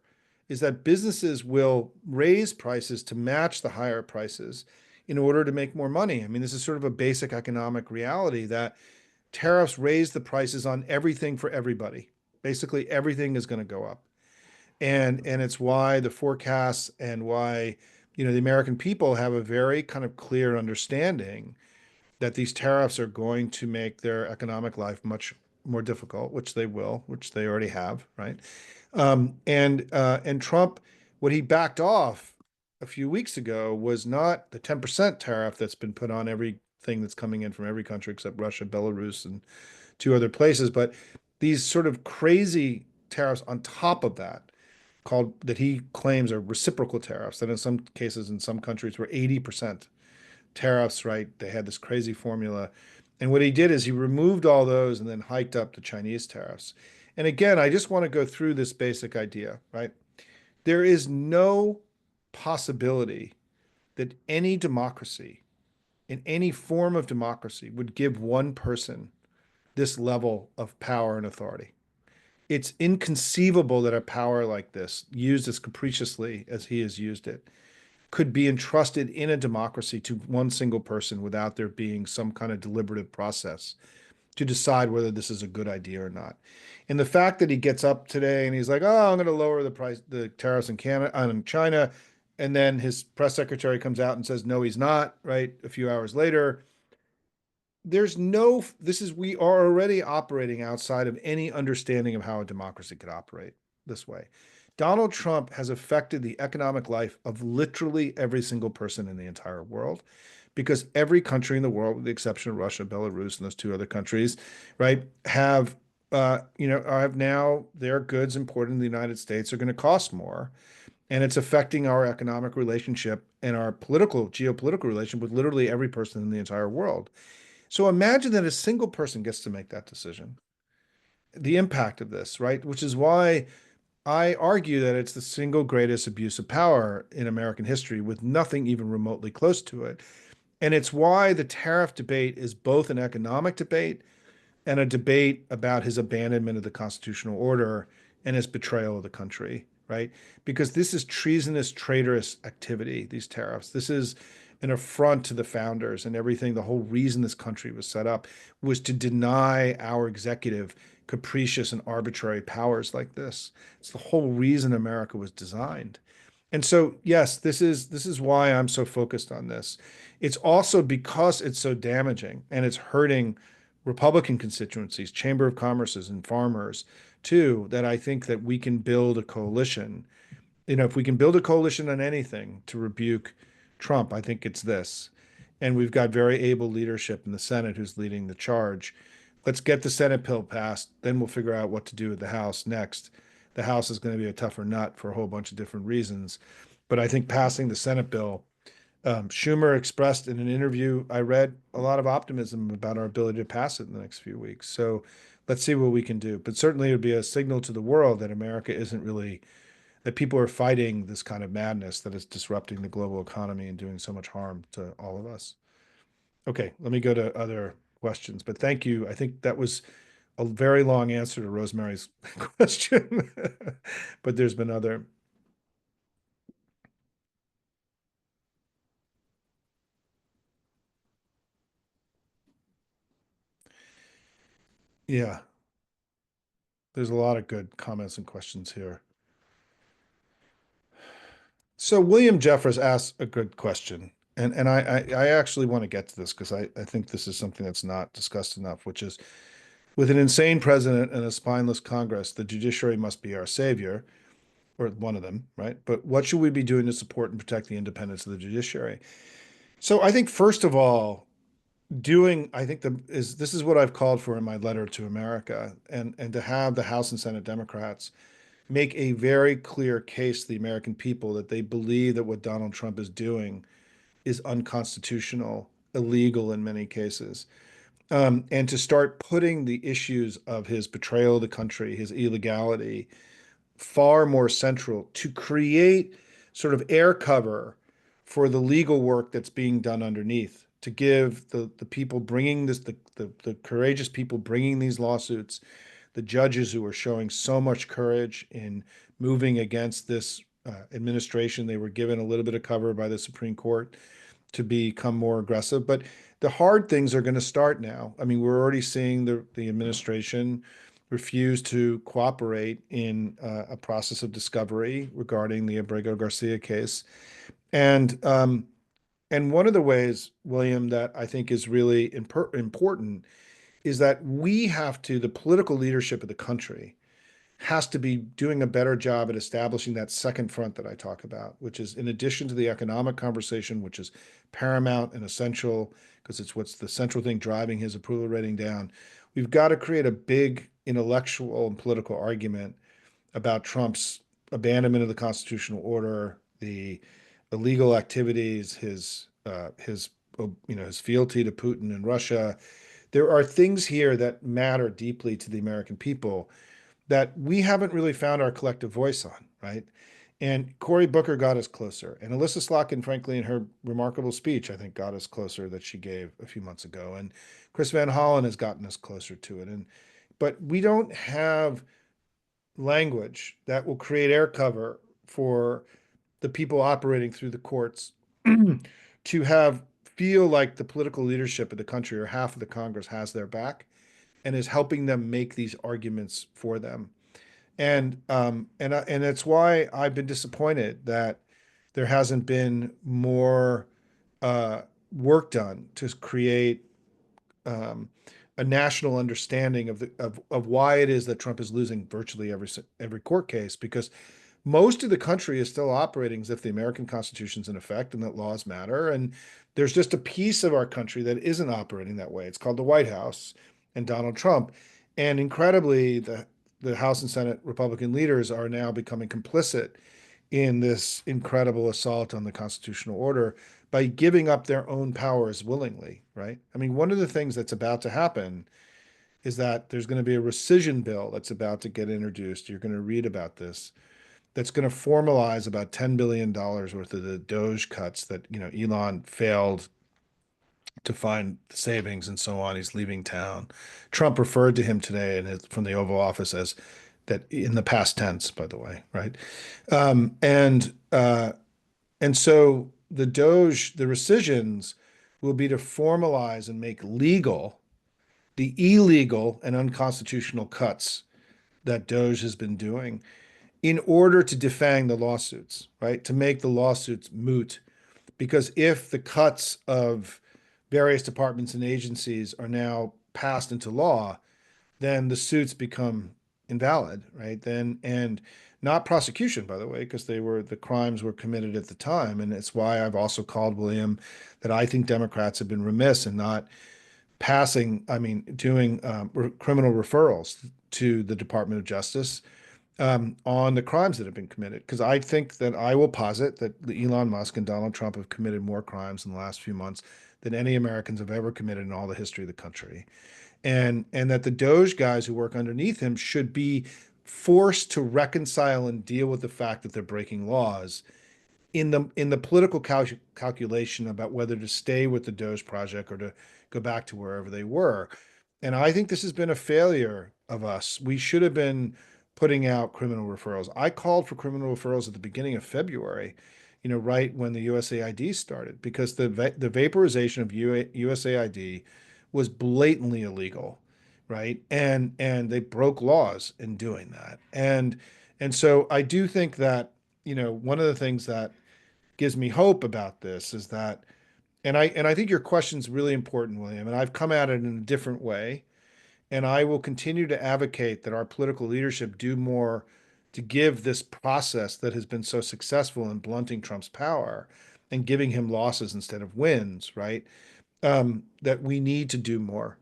is that businesses will raise prices to match the higher prices in order to make more money. I mean, this is sort of a basic economic reality that tariffs raise the prices on everything for everybody. Basically, everything is going to go up. And it's why the forecasts and why, the American people have a very kind of clear understanding that these tariffs are going to make their economic life much more difficult, which they will, which they already have, right? And Trump, what he backed off a few weeks ago was not the 10% tariff that's been put on everything that's coming in from every country except Russia, Belarus, and two other places, but these sort of crazy tariffs on top of that, called that he claims are reciprocal tariffs, that in some cases in some countries were 80% tariffs, right? They had this crazy formula. And what he did is he removed all those and then hiked up the Chinese tariffs. And again, I just want to go through this basic idea, right? There is no possibility that any democracy, in any form of democracy, would give one person this level of power and authority. It's inconceivable that a power like this, used as capriciously as he has used it, could be entrusted in a democracy to one single person without there being some kind of deliberative process to decide whether this is a good idea or not. And the fact that he gets up today and he's like, "Oh, I'm going to lower the tariffs in Canada and China," and then his press secretary comes out and says, "No, he's not," right? A few hours later, there's no, we are already operating outside of any understanding of how a democracy could operate this way. Donald Trump has affected the economic life of literally every single person in the entire world, because every country in the world, with the exception of Russia, Belarus, and those two other countries, right, have now their goods imported in the United States are going to cost more. And it's affecting our economic relationship and our geopolitical relationship with literally every person in the entire world. So imagine that a single person gets to make that decision. The impact of this, right? Which is why I argue that it's the single greatest abuse of power in American history, with nothing even remotely close to it. And it's why the tariff debate is both an economic debate and a debate about his abandonment of the constitutional order and his betrayal of the country, right? Because this is treasonous, traitorous activity, these tariffs. This is an affront to the founders and everything. The whole reason this country was set up was to deny our executive capricious and arbitrary powers like this. It's the whole reason America was designed. And so, yes, this is why I'm so focused on this. It's also because it's so damaging and it's hurting Republican constituencies, Chamber of Commerce's and farmers too, that I think that we can build a coalition. If we can build a coalition on anything to rebuke Trump, I think it's this. And we've got very able leadership in the Senate who's leading the charge. Let's get the Senate bill passed, then we'll figure out what to do with the House next. The House is going to be a tougher nut for a whole bunch of different reasons. But I think passing the Senate bill, Schumer expressed in an interview I read a lot of optimism about our ability to pass it in the next few weeks. So let's see what we can do. But certainly it would be a signal to the world that America isn't really, that people are fighting this kind of madness that is disrupting the global economy and doing so much harm to all of us. Okay, let me go to other questions. But thank you. I think that was a very long answer to Rosemary's question, but there's been other. Yeah, there's a lot of good comments and questions here. So William Jeffers asked a good question, and I actually want to get to this because I think this is something that's not discussed enough, which is with an insane president and a spineless Congress, the judiciary must be our savior, or one of them, right? But what should we be doing to support and protect the independence of the judiciary? So I think first of all, I think this is what I've called for in my letter to America, and to have the House and Senate Democrats make a very clear case to the American people that they believe that what Donald Trump is doing is unconstitutional, illegal in many cases, and to start putting the issues of his betrayal of the country, his illegality, far more central to create sort of air cover for the legal work that's being done underneath, to give the people bringing this, the courageous people bringing these lawsuits, the judges who are showing so much courage in moving against this administration. They were given a little bit of cover by the Supreme Court to become more aggressive. But the hard things are going to start now. I mean, we're already seeing the administration refuse to cooperate in a process of discovery regarding the Abrego Garcia case. And and one of the ways, William, that I think is really important is that the political leadership of the country has to be doing a better job at establishing that second front that I talk about, which is in addition to the economic conversation, which is paramount and essential because it's what's the central thing driving his approval rating down. We've got to create a big intellectual and political argument about Trump's abandonment of the constitutional order, the illegal activities, his his fealty to Putin and Russia. There are things here that matter deeply to the American people that we haven't really found our collective voice on, right? And Cory Booker got us closer. And Alyssa Slotkin, frankly, in her remarkable speech, I think got us closer that she gave a few months ago. And Chris Van Hollen has gotten us closer to it. But we don't have language that will create air cover for the people operating through the courts to have feel like the political leadership of the country or half of the Congress has their back and is helping them make these arguments for them. And that's why I've been disappointed that there hasn't been more uh, work done to create um, a national understanding of why it is that Trump is losing virtually every court case, because most of the country is still operating as if the American Constitution's in effect and that laws matter. And there's just a piece of our country that isn't operating that way. It's called the White House and Donald Trump. And incredibly, the House and Senate Republican leaders are now becoming complicit in this incredible assault on the constitutional order by giving up their own powers willingly, right? I mean, one of the things that's about to happen is that there's going to be a rescission bill that's about to get introduced. You're going to read about this. That's going to formalize about $10 billion worth of the Doge cuts that, Elon failed to find the savings and so on. He's leaving town. Trump referred to him today from the Oval Office as that in the past tense, by the way, right? Um, and uh, and so the rescissions will be to formalize and make legal the illegal and unconstitutional cuts that Doge has been doing in order to defang the lawsuits, right? To make the lawsuits moot. Because if the cuts of various departments and agencies are now passed into law, then the suits become invalid, right? Then and not prosecution, by the way, because the crimes were committed at the time, and it's why I've also called William that I think Democrats have been remiss in not doing criminal referrals to the Department of Justice on the crimes that have been committed. Because I think that I will posit that Elon Musk and Donald Trump have committed more crimes in the last few months than any Americans have ever committed in all the history of the country. And that the Doge guys who work underneath him should be forced to reconcile and deal with the fact that they're breaking laws in the political calculation about whether to stay with the Doge project or to go back to wherever they were. And I think this has been a failure of us. We should have been putting out criminal referrals. I called for criminal referrals at the beginning of February, right when the USAID started, because the vaporization of USAID was blatantly illegal, right? And they broke laws in doing that. And so I do think that, one of the things that gives me hope about this is that, and I think your question's really important, William, and I've come at it in a different way, and I will continue to advocate that our political leadership do more to give this process that has been so successful in blunting Trump's power and giving him losses instead of wins, right? That we need to do more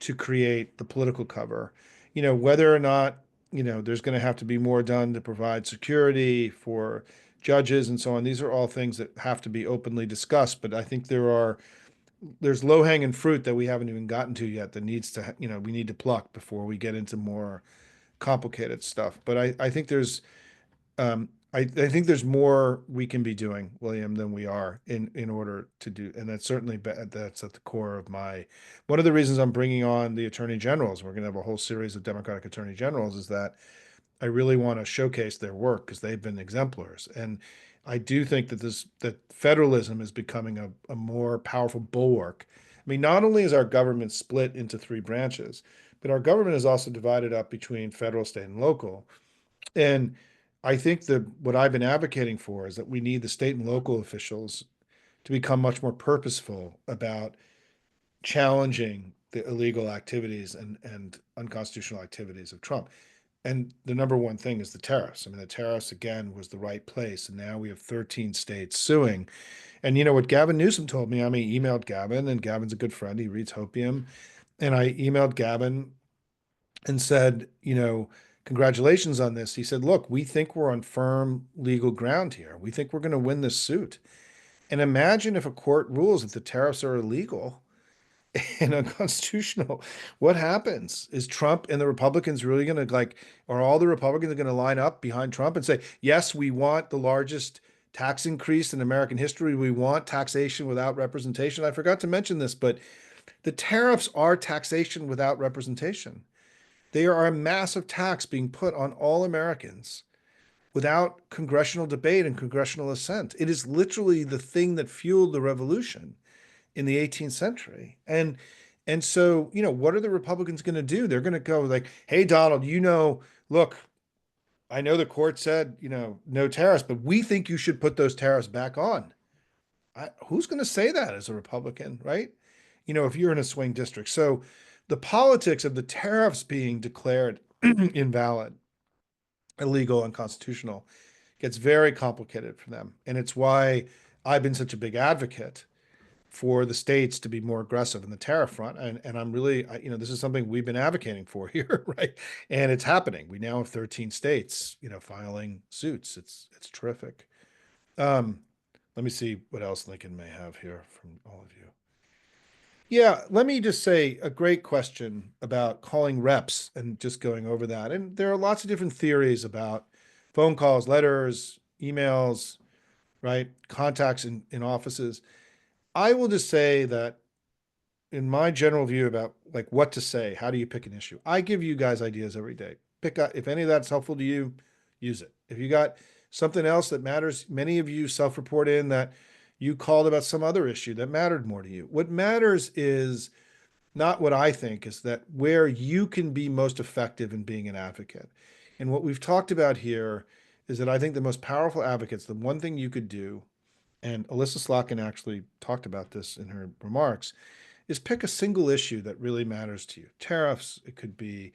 to create the political cover. Whether or not, there's going to have to be more done to provide security for judges and so on. These are all things that have to be openly discussed. But I think there's low hanging fruit that we haven't even gotten to yet that needs to, we need to pluck before we get into more complicated stuff. But I think I think there's more we can be doing, William, than we are in order to do, and that's at the core of one of the reasons I'm bringing on the attorney generals. We're going to have a whole series of Democratic attorney generals. Is that I really want to showcase their work because they've been exemplars, and I do think that federalism is becoming a more powerful bulwark. I mean, not only is our government split into three branches, but our government is also divided up between federal, state, and local. And I think that what I've been advocating for is that we need the state and local officials to become much more purposeful about challenging the illegal activities and unconstitutional activities of Trump. And the number one thing is the tariffs. I mean, the tariffs again was the right place, and now we have 13 states suing. And you know what Gavin Newsom told me? I mean, emailed Gavin, and Gavin's a good friend. He reads Hopium, and I emailed Gavin and said, congratulations on this. He said, look, we think we're on firm legal ground here. We think we're going to win this suit. And imagine if a court rules that the tariffs are illegal and unconstitutional. What happens? Is Trump and the Republicans really going to are all the Republicans going to line up behind Trump and say, yes, we want the largest tax increase in American history. We want taxation without representation. I forgot to mention this, but the tariffs are taxation without representation. They are a massive tax being put on all Americans without congressional debate and congressional assent. It is literally the thing that fueled the revolution in the 18th century. And so, what are the Republicans going to do? They're going to go like, "Hey, Donald, look, I know the court said, no tariffs, but we think you should put those tariffs back on." Who's going to say that as a Republican, right? If you're in a swing district. So the politics of the tariffs being declared invalid, illegal, unconstitutional gets very complicated for them. And it's why I've been such a big advocate for the states to be more aggressive in the tariff front. And I'm really, this is something we've been advocating for here, right? And it's happening. We now have 13 states, filing suits. It's terrific. Um, Let me see what else Lincoln may have here from all of you. Yeah, let me just say a great question about calling reps and just going over that. And there are lots of different theories about phone calls, letters, emails, right? Contacts in offices. I will just say that in my general view about like what to say, how do you pick an issue? I give you guys ideas every day. pick up, if any of that's helpful to you, use it. If you got something else that matters, many of you self-report in that you called about some other issue that mattered more to you. What matters is not what I think, is that where you can be most effective in being an advocate. And what we've talked about here is that I think the most powerful advocates, the one thing you could do, and Alyssa Slotkin actually talked about this in her remarks, is pick a single issue that really matters to you. Tariffs, it could be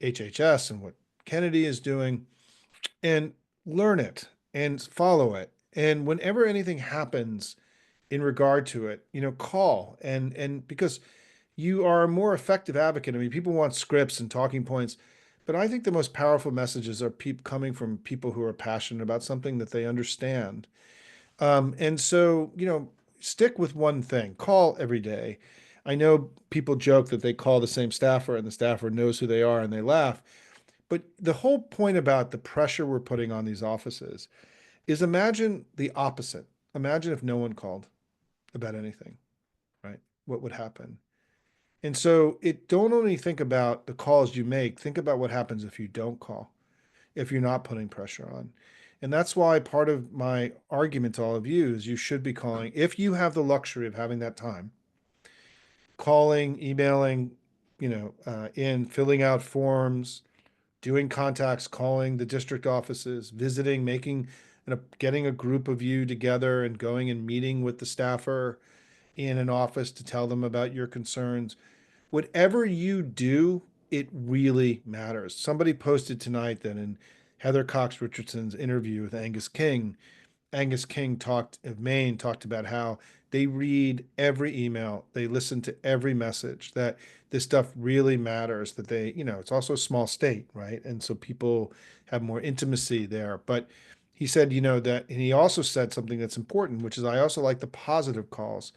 HHS and what Kennedy is doing, and learn it and follow it. And whenever anything happens in regard to it, call and because you are a more effective advocate. I mean, people want scripts and talking points, but I think the most powerful messages are coming from people who are passionate about something that they understand. And so, stick with one thing, call every day. I know people joke that they call the same staffer and the staffer knows who they are and they laugh. But the whole point about the pressure we're putting on these offices is imagine the opposite. Imagine if no one called about anything, right? What would happen? And so don't only think about the calls you make, think about what happens if you don't call, if you're not putting pressure on. And that's why part of my argument to all of you is you should be calling, if you have the luxury of having that time, calling, emailing, in filling out forms, doing contacts, calling the district offices, visiting, getting a group of you together and going and meeting with the staffer in an office to tell them about your concerns. Whatever you do, it really matters. Somebody posted tonight that in Heather Cox Richardson's interview with Angus King of Maine talked about how they read every email, they listen to every message, that this stuff really matters, that it's also a small state, right? And so people have more intimacy there. But he said, and he also said something that's important, which is I also like the positive calls.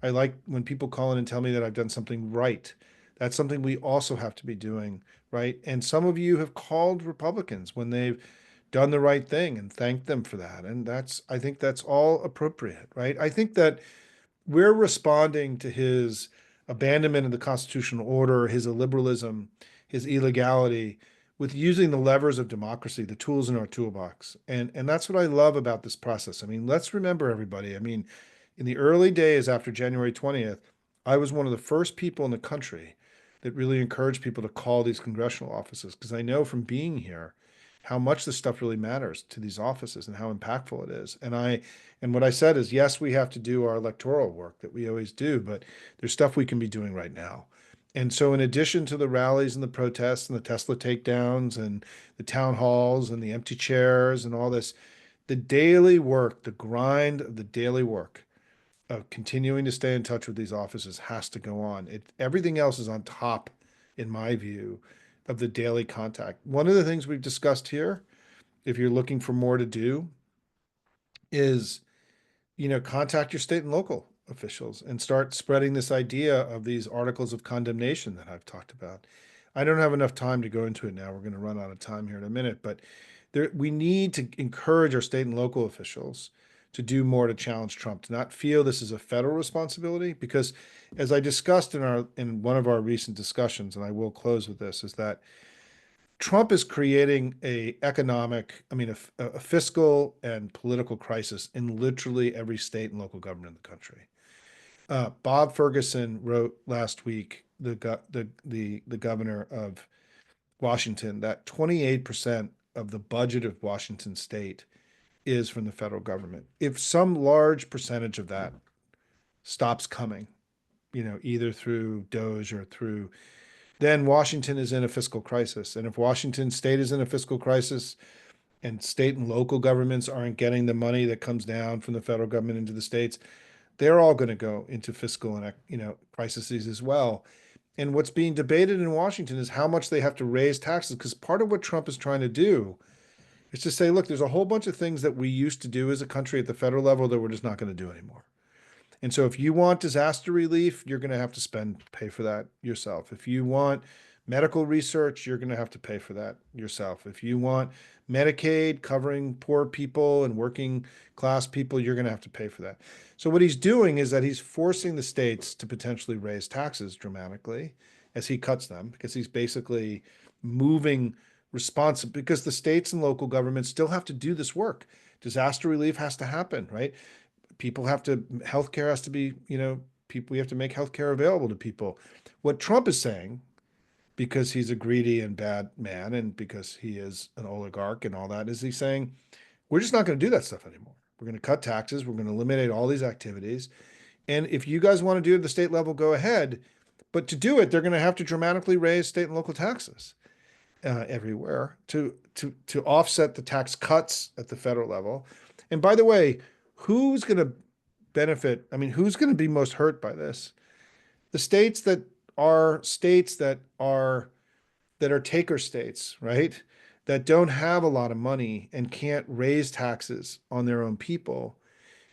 I like when people call in and tell me that I've done something right. That's something we also have to be doing, right? And some of you have called Republicans when they've done the right thing and thanked them for that. And I think that's all appropriate, right? I think that we're responding to his abandonment of the constitutional order, his illiberalism, his illegality, with using the levers of democracy, the tools in our toolbox. And that's what I love about this process. I mean, let's remember, everybody. I mean, in the early days after January 20th, I was one of the first people in the country that really encouraged people to call these congressional offices, because I know from being here how much this stuff really matters to these offices and how impactful it is. And what I said is, yes, we have to do our electoral work that we always do, but there's stuff we can be doing right now. And so, in addition to the rallies and the protests and the Tesla takedowns and the town halls and the empty chairs and all this, the daily work, the grind of the daily work of continuing to stay in touch with these offices has to go on. Everything else is on top, in my view, of the daily contact. One of the things we've discussed here, if you're looking for more to do, is contact your state and local officials and start spreading this idea of these articles of condemnation that I've talked about. I don't have enough time to go into it now. We're going to run out of time here in a minute, but we need to encourage our state and local officials to do more to challenge Trump, to not feel this is a federal responsibility, because as I discussed in one of our recent discussions, and I will close with this, is that Trump is creating a fiscal and political crisis in literally every state and local government in the country. Bob Ferguson wrote last week, the governor of Washington, that 28% of the budget of Washington state is from the federal government. If some large percentage of that stops coming, either through DOGE or through, then Washington is in a fiscal crisis. And if Washington state is in a fiscal crisis and state and local governments aren't getting the money that comes down from the federal government into the states, they're all going to go into fiscal and crises as well. And what's being debated in Washington is how much they have to raise taxes, because part of what Trump is trying to do is to say, look, there's a whole bunch of things that we used to do as a country at the federal level that we're just not going to do anymore. And so if you want disaster relief, you're going to have to pay for that yourself. If you want medical research, you're going to have to pay for that yourself. If you want Medicaid covering poor people and working class people, you're going to have to pay for that. So what he's doing is that he's forcing the states to potentially raise taxes dramatically as he cuts them, because he's basically moving responsible because the states and local governments still have to do this work. Disaster relief has to happen, right? People have to, healthcare has to be, people, we have to make healthcare available to people. What Trump is saying, because he's a greedy and bad man and because he is an oligarch and all that, is he's saying, we're just not going to do that stuff anymore. We're going to cut taxes. We're going to eliminate all these activities. And if you guys want to do it at the state level, go ahead. But to do it, they're going to have to dramatically raise state and local taxes everywhere to offset the tax cuts at the federal level. And by the way, who's going to benefit? I mean, who's going to be most hurt by this? The states that are taker states, right? That don't have a lot of money and can't raise taxes on their own people,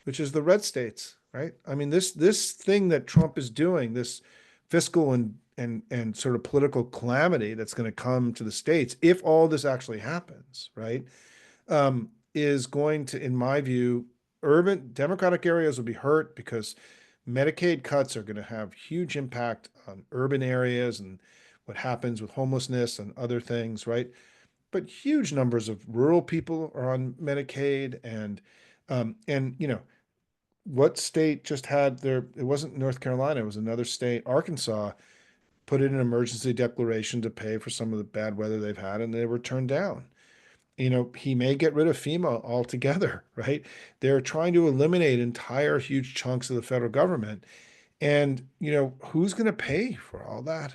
which is the red states, right? I mean, this thing that Trump is doing, this fiscal and sort of political calamity that's going to come to the states, if all this actually happens, right, is going to, in my view, urban Democratic areas will be hurt because Medicaid cuts are going to have huge impact on urban areas and what happens with homelessness and other things, right? But huge numbers of rural people are on Medicaid, and what state just had their, it wasn't North Carolina, it was another state, Arkansas, put in an emergency declaration to pay for some of the bad weather they've had, and they were turned down. He may get rid of FEMA altogether, right? They're trying to eliminate entire huge chunks of the federal government. And, who's going to pay for all that?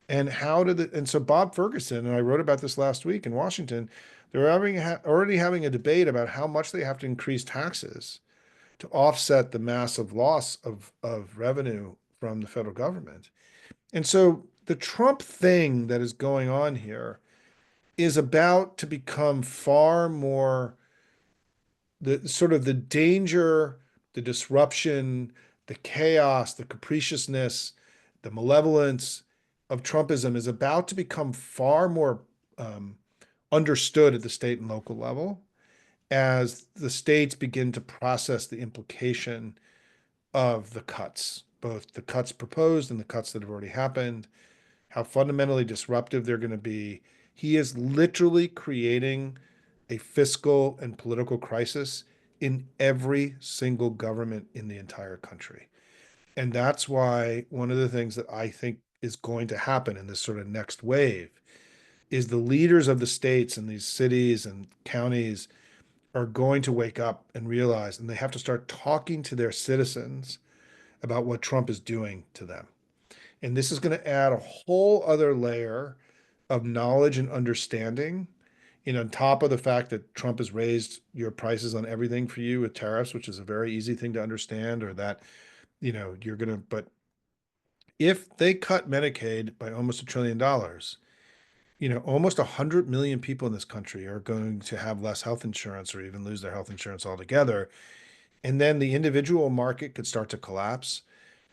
And and so Bob Ferguson, and I wrote about this last week in Washington, they're already having a debate about how much they have to increase taxes to offset the massive loss of revenue from the federal government. And so the Trump thing that is going on here is about to become far more the sort of the danger, the disruption, the chaos, the capriciousness, the malevolence of Trumpism is about to become far more um, understood at the state and local level as the states begin to process the implication of the cuts, both the cuts proposed and the cuts that have already happened, how fundamentally disruptive they're going to be. He is literally creating a fiscal and political crisis in every single government in the entire country. And that's why one of the things that I think is going to happen in this sort of next wave is the leaders of the states and these cities and counties are going to wake up and realize, and they have to start talking to their citizens about what Trump is doing to them. And this is going to add a whole other layer of knowledge and understanding, on top of the fact that Trump has raised your prices on everything for you with tariffs, which is a very easy thing to understand, or that, you're going to, but if they cut Medicaid by almost $1 trillion, almost 100 million people in this country are going to have less health insurance or even lose their health insurance altogether. And then the individual market could start to collapse.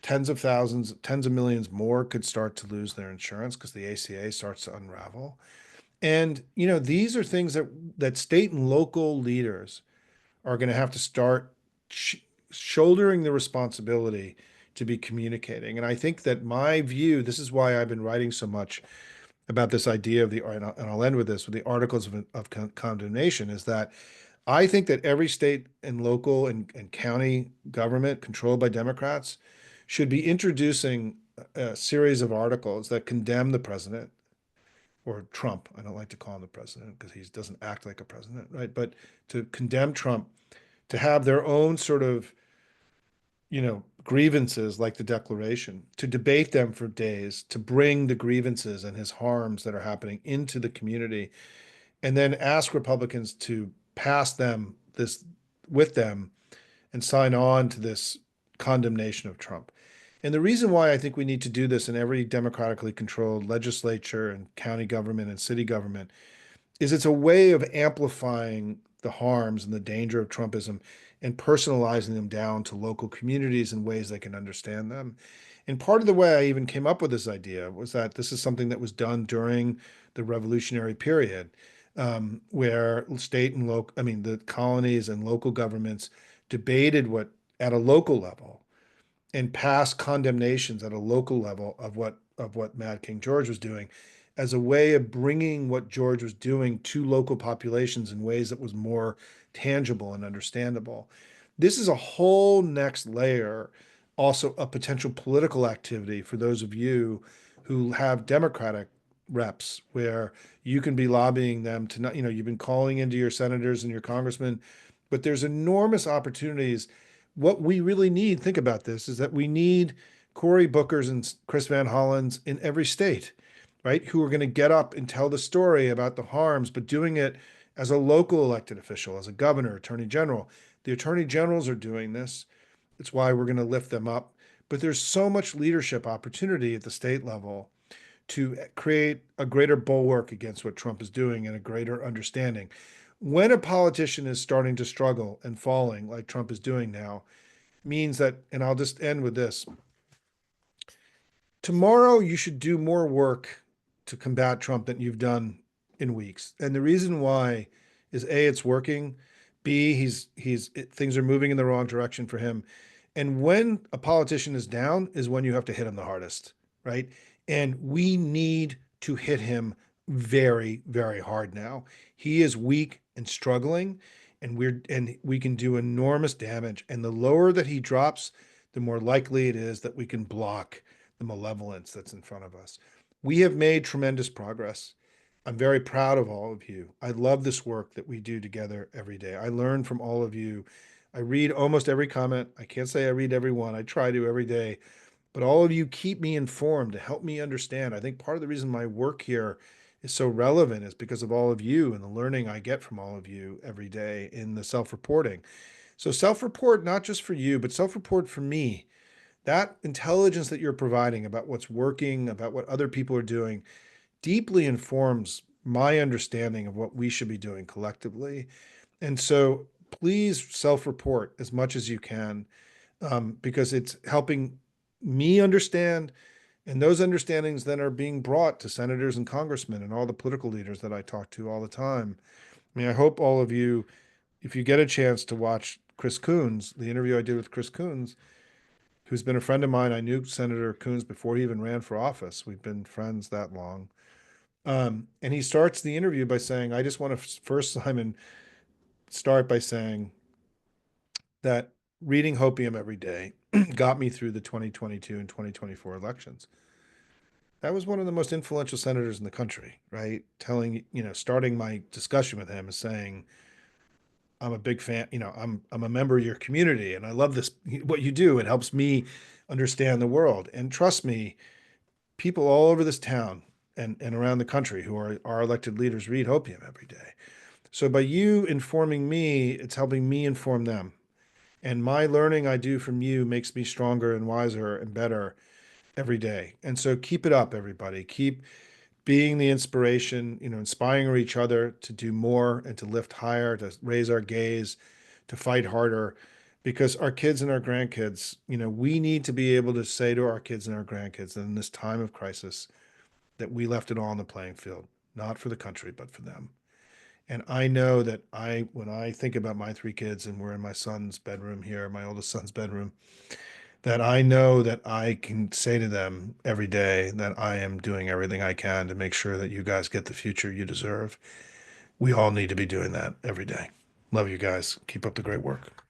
Tens of thousands, tens of millions more could start to lose their insurance because the ACA starts to unravel. And these are things that state and local leaders are going to have to start sh shouldering the responsibility to be communicating. And I think that my view, this is why I've been writing so much about this idea of and I'll end with this, with the articles of condemnation, is that I think that every state and local and county government controlled by Democrats should be introducing a series of articles that condemn the president or Trump. I don't like to call him the president because he doesn't act like a president, right? But to condemn Trump, to have their own sort of, grievances like the Declaration, to debate them for days, to bring the grievances and his harms that are happening into the community, and then ask Republicans to pass them this with them and sign on to this condemnation of Trump. And the reason why I think we need to do this in every democratically controlled legislature and county government and city government is it's a way of amplifying the harms and the danger of Trumpism and personalizing them down to local communities in ways they can understand them. And part of the way I even came up with this idea was that this is something that was done during the revolutionary period, where state and local, I mean, the colonies and local governments debated what at a local level and passed condemnations at a local level of what Mad King George was doing. as a way of bringing what George was doing to local populations in ways that was more tangible and understandable. This is a whole next layer, also a potential political activity for those of you who have Democratic reps, where you can be lobbying them to not, you've been calling into your senators and your congressmen, but there's enormous opportunities. What we really need, think about this, is that we need Cory Booker's and Chris Van Hollen's in every state, right? Who are going to get up and tell the story about the harms, but doing it as a local elected official, as a governor, attorney general. The attorney generals are doing this. It's why we're going to lift them up. But there's so much leadership opportunity at the state level to create a greater bulwark against what Trump is doing and a greater understanding. When a politician is starting to struggle and falling, like Trump is doing now, means that, and I'll just end with this, tomorrow you should do more work to combat Trump than you've done in weeks. And the reason why is A, it's working. B, things are moving in the wrong direction for him. And when a politician is down is when you have to hit him the hardest, right? And we need to hit him very, very hard now. He is weak and struggling, and we can do enormous damage. And the lower that he drops, the more likely it is that we can block the malevolence that's in front of us. We have made tremendous progress. I'm very proud of all of you. I love this work that we do together every day. I learn from all of you. I read almost every comment. I can't say I read every one. I try to every day. But all of you keep me informed to help me understand. I think part of the reason my work here is so relevant is because of all of you and the learning I get from all of you every day in the self-reporting. So self-report, not just for you, but self-report for me. That intelligence that you're providing about what's working, about what other people are doing, deeply informs my understanding of what we should be doing collectively. And so please self-report as much as you can, because it's helping me understand. And those understandings then are being brought to senators and congressmen and all the political leaders that I talk to all the time. I mean, I hope all of you, if you get a chance to watch Chris Coons, the interview I did with Chris Coons, who's been a friend of mine. I knew Senator Coons before he even ran for office. We've been friends that long. And he starts the interview by saying, I just want to first, Simon, start by saying that reading Hopium every day got me through the 2022 and 2024 elections. That was one of the most influential senators in the country, right? Telling, starting my discussion with him is saying, I'm a big fan, I'm a member of your community and I love this, what you do. It helps me understand the world. And trust me, people all over this town and around the country who are our elected leaders read Hopium every day. So by you informing me, it's helping me inform them. And my learning I do from you makes me stronger and wiser and better every day. And so keep it up, everybody. Keep being the inspiration, inspiring each other to do more and to lift higher, to raise our gaze, to fight harder, because our kids and our grandkids, we need to be able to say to our kids and our grandkids that in this time of crisis, that we left it all on the playing field, not for the country, but for them. And I know that when I think about my three kids and we're in my son's bedroom here, my oldest son's bedroom, that I know that I can say to them every day that I am doing everything I can to make sure that you guys get the future you deserve. We all need to be doing that every day. Love you guys. Keep up the great work.